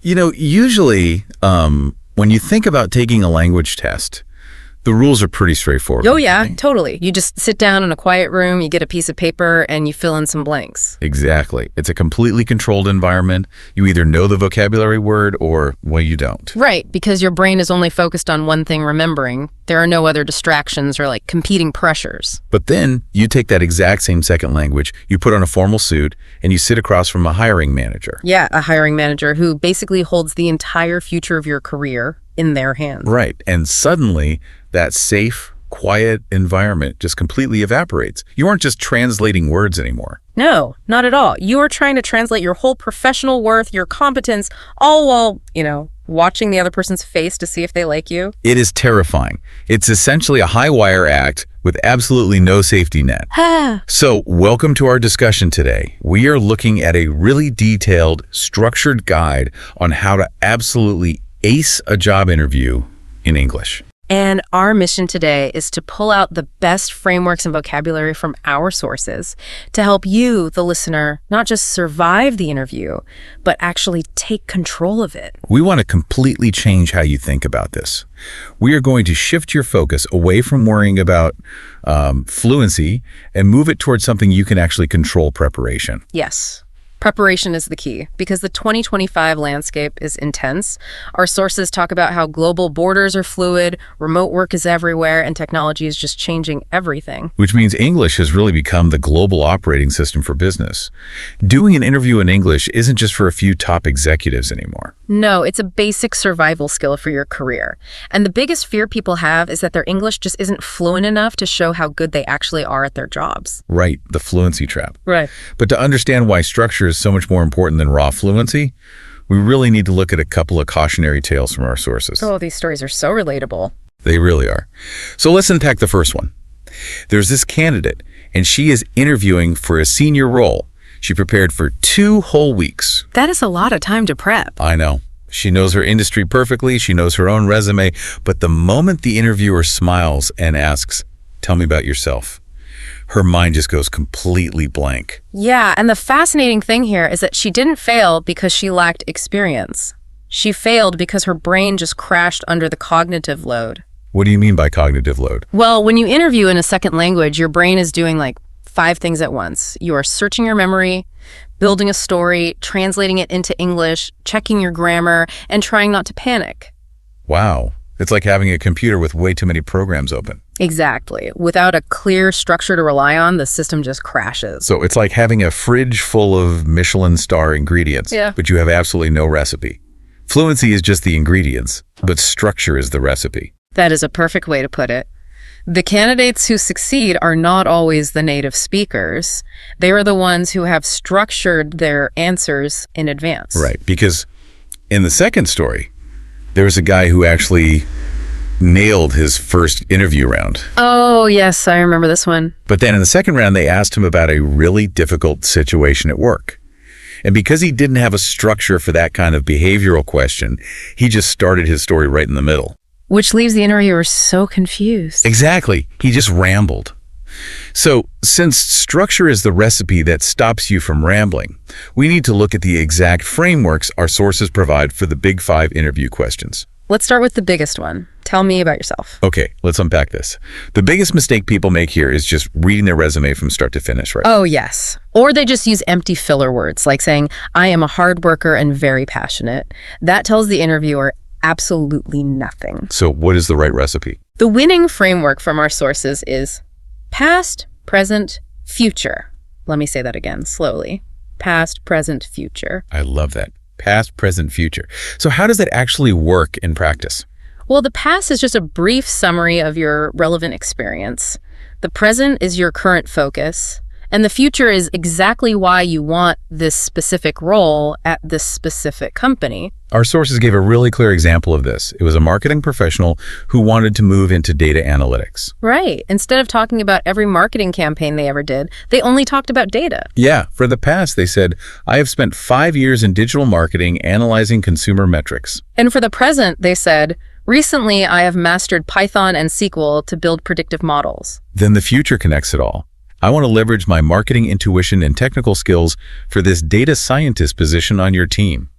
Usually, when you think about taking a language test, the rules are pretty straightforward. Oh, yeah, totally. You just sit down in a quiet room, you get a piece of paper, and you fill in some blanks. Exactly. It's a completely controlled environment. You either know the vocabulary word or, well, you don't. Right, because your brain is only focused on one thing remembering. There are no other distractions or, competing pressures. But then you take that exact same second language, you put on a formal suit, and you sit across from a hiring manager. Yeah, a hiring manager who basically holds the entire future of your career in their hands. Right, and suddenly that safe, quiet environment just completely evaporates. You aren't just translating words anymore. No, not at all. You are trying to translate your whole professional worth, your competence, all while, watching the other person's face to see if they like you. It is terrifying. It's essentially a high-wire act with absolutely no safety net. So, welcome to our discussion today. We are looking at a really detailed, structured guide on how to absolutely ace a job interview in English. And our mission today is to pull out the best frameworks and vocabulary from our sources to help you, the listener, not just survive the interview, but actually take control of it. We want to completely change how you think about this. We are going to shift your focus away from worrying about fluency and move it towards something you can actually control: preparation. Yes. Preparation is the key because the 2025 landscape is intense. Our sources talk about how global borders are fluid, remote work is everywhere, and technology is just changing everything. Which means English has really become the global operating system for business. Doing an interview in English isn't just for a few top executives anymore. No, it's a basic survival skill for your career. And the biggest fear people have is that their English just isn't fluent enough to show how good they actually are at their jobs. Right, the fluency trap. Right. But to understand why structure is so much more important than raw fluency, we really need to look at a couple of cautionary tales from our sources. Oh, these stories are so relatable. They really are. So let's unpack the first one. There's this candidate, and she is interviewing for a senior role. She prepared for 2 whole weeks. That is a lot of time to prep. I know. She knows her industry perfectly. She knows her own resume. But the moment the interviewer smiles and asks, "Tell me about yourself," her mind just goes completely blank. Yeah, and the fascinating thing here is that she didn't fail because she lacked experience. She failed because her brain just crashed under the cognitive load. What do you mean by cognitive load? Well, when you interview in a second language, your brain is doing 5 things at once. You are searching your memory, building a story, translating it into English, checking your grammar, and trying not to panic. Wow. It's like having a computer with way too many programs open. Exactly. Without a clear structure to rely on, the system just crashes. So it's like having a fridge full of Michelin star ingredients, but you have absolutely no recipe. Fluency is just the ingredients, but structure is the recipe. That is a perfect way to put it. The candidates who succeed are not always the native speakers. They are the ones who have structured their answers in advance. Right, because in the second story, there was a guy who actually nailed his first interview round. Oh, yes, I remember this one. But then in the second round, they asked him about a really difficult situation at work. And because he didn't have a structure for that kind of behavioral question, he just started his story right in the middle. Which leaves the interviewer so confused. Exactly. He just rambled. So, since structure is the recipe that stops you from rambling, we need to look at the exact frameworks our sources provide for the Big 5 interview questions. Let's start with the biggest one. Tell me about yourself. Okay, let's unpack this. The biggest mistake people make here is just reading their resume from start to finish, right? Oh, yes. Or they just use empty filler words, like saying, "I am a hard worker and very passionate." That tells the interviewer absolutely nothing. So what is the right recipe? The winning framework from our sources is past, present, future. Let me say that again slowly. Past, present, future. I love that. Past, present, future. So how does that actually work in practice? Well, the past is just a brief summary of your relevant experience. The present is your current focus. And the future is exactly why you want this specific role at this specific company. Our sources gave a really clear example of this. It was a marketing professional who wanted to move into data analytics. Right. Instead of talking about every marketing campaign they ever did, they only talked about data. Yeah. For the past, they said, "I have spent 5 years in digital marketing analyzing consumer metrics." And for the present, they said, "Recently, I have mastered Python and SQL to build predictive models." Then the future connects it all. "I want to leverage my marketing intuition and technical skills for this data scientist position on your team."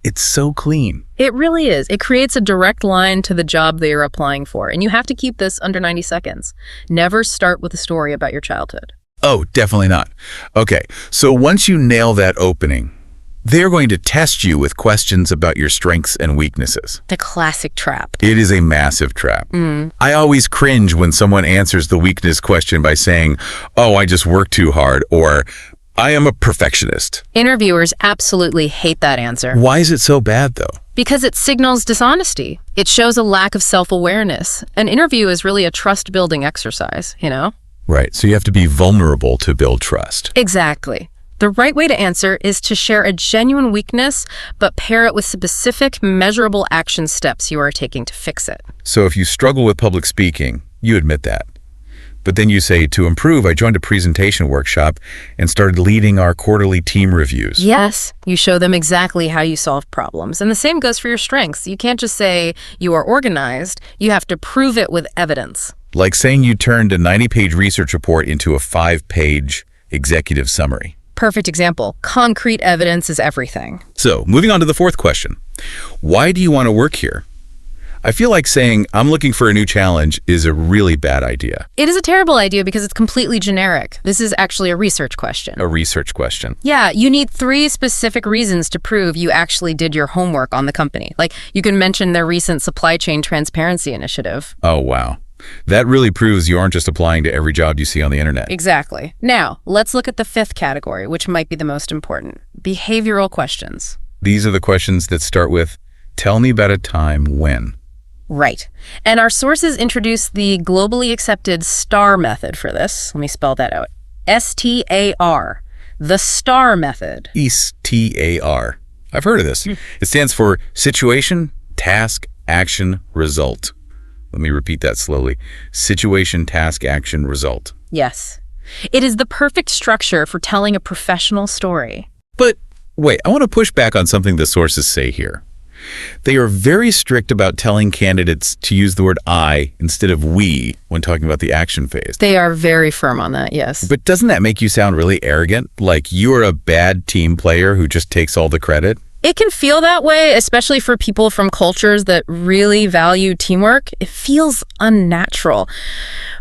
It's so clean. It really is. It creates a direct line to the job that you're applying for. And you have to keep this under 90 seconds. Never start with a story about your childhood. Oh, definitely not. Okay, so once you nail that opening, they're going to test you with questions about your strengths and weaknesses. The classic trap. It is a massive trap. I always cringe when someone answers the weakness question by saying, "Oh, I just work too hard," or "I am a perfectionist." Interviewers absolutely hate that answer. Why is it so bad, though? Because it signals dishonesty. It shows a lack of self-awareness. An interview is really a trust-building exercise, you know? Right, so you have to be vulnerable to build trust. Exactly. The right way to answer is to share a genuine weakness, but pair it with specific, measurable action steps you are taking to fix it. So if you struggle with public speaking, you admit that. But then you say, to improve, I joined a presentation workshop and started leading our quarterly team reviews. Yes, you show them exactly how you solve problems. And the same goes for your strengths. You can't just say you are organized. You have to prove it with evidence. Like saying you turned a 90-page research report into a 5-page executive summary. Perfect example. Concrete evidence is everything. So, moving on to the fourth question. Why do you want to work here? I feel like saying, I'm looking for a new challenge is a really bad idea. It is a terrible idea because it's completely generic. This is actually a research question. A research question. Yeah, you need 3 specific reasons to prove you actually did your homework on the company. Like, you can mention their recent supply chain transparency initiative. Oh, wow. That really proves you aren't just applying to every job you see on the internet. Exactly. Now, let's look at the 5th category, which might be the most important. Behavioral questions. These are the questions that start with, tell me about a time when. Right. And our sources introduce the globally accepted STAR method for this. Let me spell that out. S-T-A-R. The STAR method. S-T-A-R. I've heard of this. It stands for Situation, Task, Action, Result. Let me repeat that slowly. Situation, Task, Action, Result. Yes. It is the perfect structure for telling a professional story. But wait, I want to push back on something the sources say here. They are very strict about telling candidates to use the word I instead of we when talking about the action phase. They are very firm on that, yes. But doesn't that make you sound really arrogant? Like you are a bad team player who just takes all the credit? It can feel that way, especially for people from cultures that really value teamwork. It feels unnatural.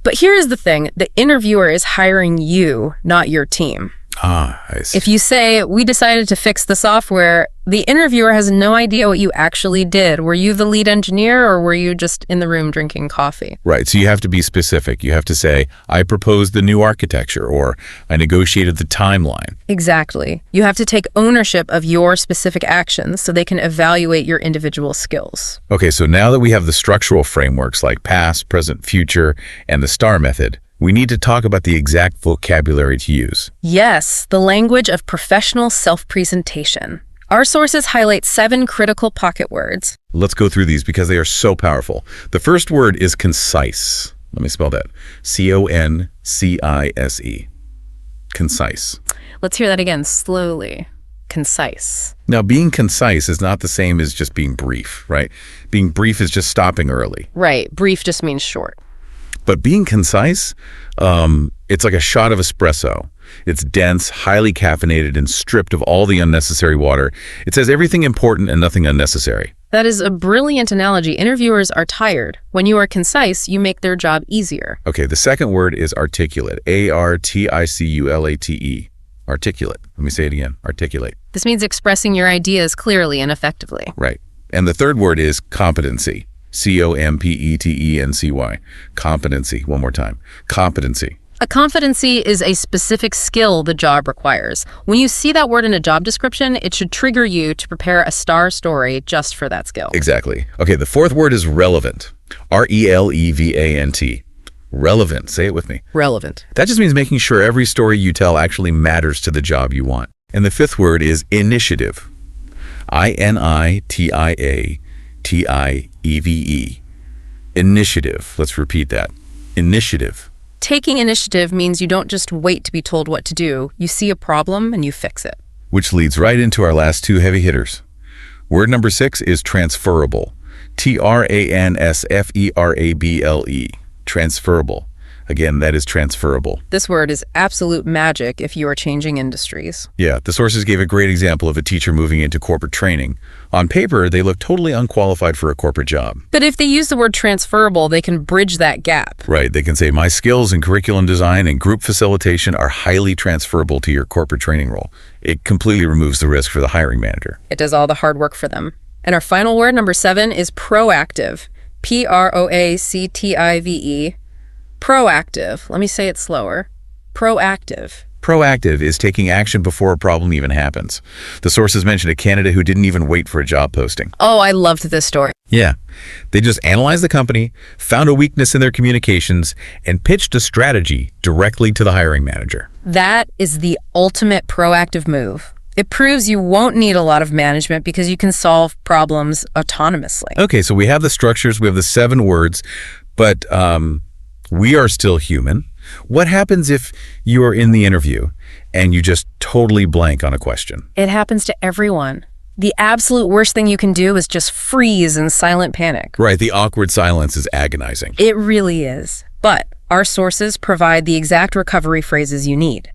But here's the thing. The interviewer is hiring you, not your team. Ah, I see. If you say, we decided to fix the software, the interviewer has no idea what you actually did. Were you the lead engineer or were you just in the room drinking coffee? Right, so you have to be specific. You have to say, I proposed the new architecture or I negotiated the timeline. Exactly. You have to take ownership of your specific actions so they can evaluate your individual skills. Okay, so now that we have the structural frameworks like past, present, future, and the STAR method, we need to talk about the exact vocabulary to use. Yes, the language of professional self-presentation. Our sources highlight 7 critical pocket words. Let's go through these because they are so powerful. The first word is concise. Let me spell that. C-O-N-C-I-S-E. Concise. Let's hear that again slowly. Concise. Now, being concise is not the same as just being brief, right? Being brief is just stopping early. Right. Brief just means short. But being concise, it's like a shot of espresso. It's dense, highly caffeinated, and stripped of all the unnecessary water. It says everything important and nothing unnecessary. That is a brilliant analogy. Interviewers are tired. When you are concise, you make their job easier. Okay, the second word is articulate. A-R-T-I-C-U-L-A-T-E. Articulate. Let me say it again. Articulate. This means expressing your ideas clearly and effectively. Right. And the third word is competency. C-O-M-P-E-T-E-N-C-Y. Competency. One more time. Competency. A competency is a specific skill the job requires. When you see that word in a job description, it should trigger you to prepare a STAR story just for that skill. Exactly. Okay, the fourth word is relevant. R-E-L-E-V-A-N-T. Relevant. Say it with me. Relevant. That just means making sure every story you tell actually matters to the job you want. And the fifth word is initiative. I-N-I-T-I-A-T-I-E-V-E. Initiative. Let's repeat that. Initiative. Taking initiative means you don't just wait to be told what to do. You see a problem and you fix it. Which leads right into our last 2 heavy hitters. Word number 6 is transferable. T-R-A-N-S-F-E-R-A-B-L-E. Transferable. Again, that is transferable. This word is absolute magic if you are changing industries. Yeah, the sources gave a great example of a teacher moving into corporate training. On paper, they look totally unqualified for a corporate job. But if they use the word transferable, they can bridge that gap. Right, they can say, my skills in curriculum design and group facilitation are highly transferable to your corporate training role. It completely removes the risk for the hiring manager. It does all the hard work for them. And our final word, number 7, is proactive. Proactive. Proactive. Let me say it slower. Proactive. Proactive is taking action before a problem even happens. The sources mentioned a candidate who didn't even wait for a job posting. Oh, I loved this story. Yeah. They just analyzed the company, found a weakness in their communications, and pitched a strategy directly to the hiring manager. That is the ultimate proactive move. It proves you won't need a lot of management because you can solve problems autonomously. Okay, so we have the structures, we have the 7 words, but we are still human. What happens if you are in the interview and you just totally blank on a question? It happens to everyone. The absolute worst thing you can do is just freeze in silent panic. Right, the awkward silence is agonizing. It really is. But our sources provide the exact recovery phrases you need.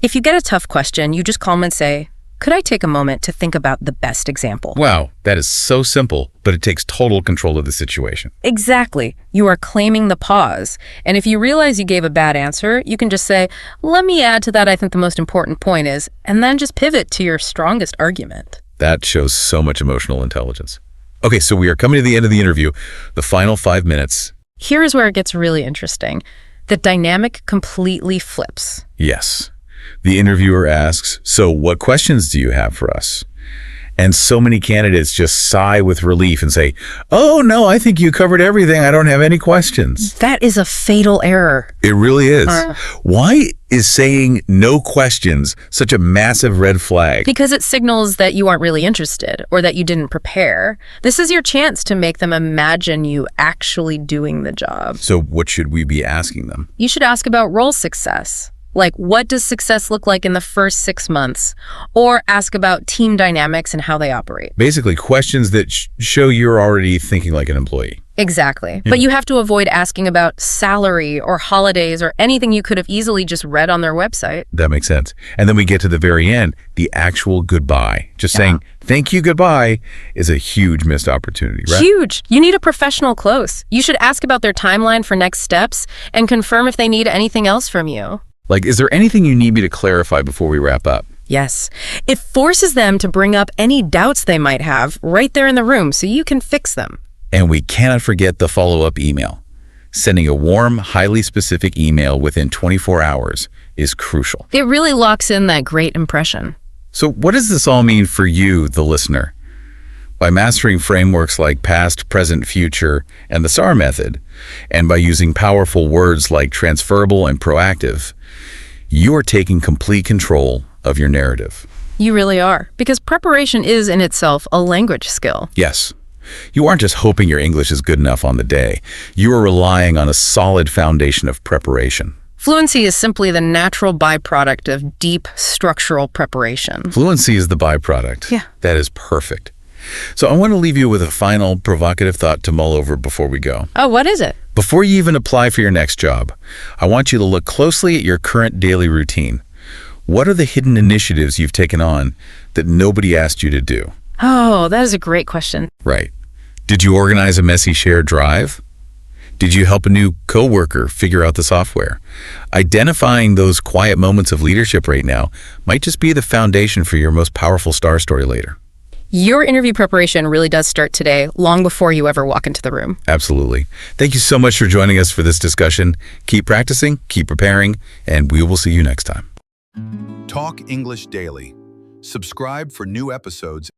If you get a tough question, you just call them and say, could I take a moment to think about the best example? Wow, that is so simple, but it takes total control of the situation. Exactly. You are claiming the pause. And if you realize you gave a bad answer, you can just say, let me add to that I think the most important point is, and then just pivot to your strongest argument. That shows so much emotional intelligence. Okay, so we are coming to the end of the interview, the final 5 minutes. Here is where it gets really interesting. The dynamic completely flips. Yes. The interviewer asks, so what questions do you have for us? And so many candidates just sigh with relief and say, oh, no, I think you covered everything. I don't have any questions. That is a fatal error. It really is. Why is saying no questions such a massive red flag? Because it signals that you aren't really interested or that you didn't prepare. This is your chance to make them imagine you actually doing the job. So what should we be asking them? You should ask about role success. Like, what does success look like in the first 6 months? Or ask about team dynamics and how they operate. Basically, questions that show you're already thinking like an employee. Exactly. But you have to avoid asking about salary or holidays or anything you could have easily just read on their website. That makes sense. And then we get to the very end, the actual goodbye. Just saying, thank you, goodbye, is a huge missed opportunity, right? Huge. You need a professional close. You should ask about their timeline for next steps and confirm if they need anything else from you. Like, is there anything you need me to clarify before we wrap up? Yes. It forces them to bring up any doubts they might have right there in the room so you can fix them. And we cannot forget the follow-up email. Sending a warm, highly specific email within 24 hours is crucial. It really locks in that great impression. So what does this all mean for you, the listener? By mastering frameworks like past, present, future, and the SAR method, and by using powerful words like transferable and proactive, you are taking complete control of your narrative. You really are, because preparation is in itself a language skill. Yes. You aren't just hoping your English is good enough on the day. You are relying on a solid foundation of preparation. Fluency is simply the natural byproduct of deep structural preparation. Fluency is the byproduct. Yeah. That is perfect. So I want to leave you with a final provocative thought to mull over before we go. Oh, what is it? Before you even apply for your next job, I want you to look closely at your current daily routine. What are the hidden initiatives you've taken on that nobody asked you to do? Oh, that is a great question. Right. Did you organize a messy shared drive? Did you help a new coworker figure out the software? Identifying those quiet moments of leadership right now might just be the foundation for your most powerful star story later. Your interview preparation really does start today, long before you ever walk into the room. Absolutely. Thank you so much for joining us for this discussion. Keep practicing, keep preparing, and we will see you next time. Talk English Daily. Subscribe for new episodes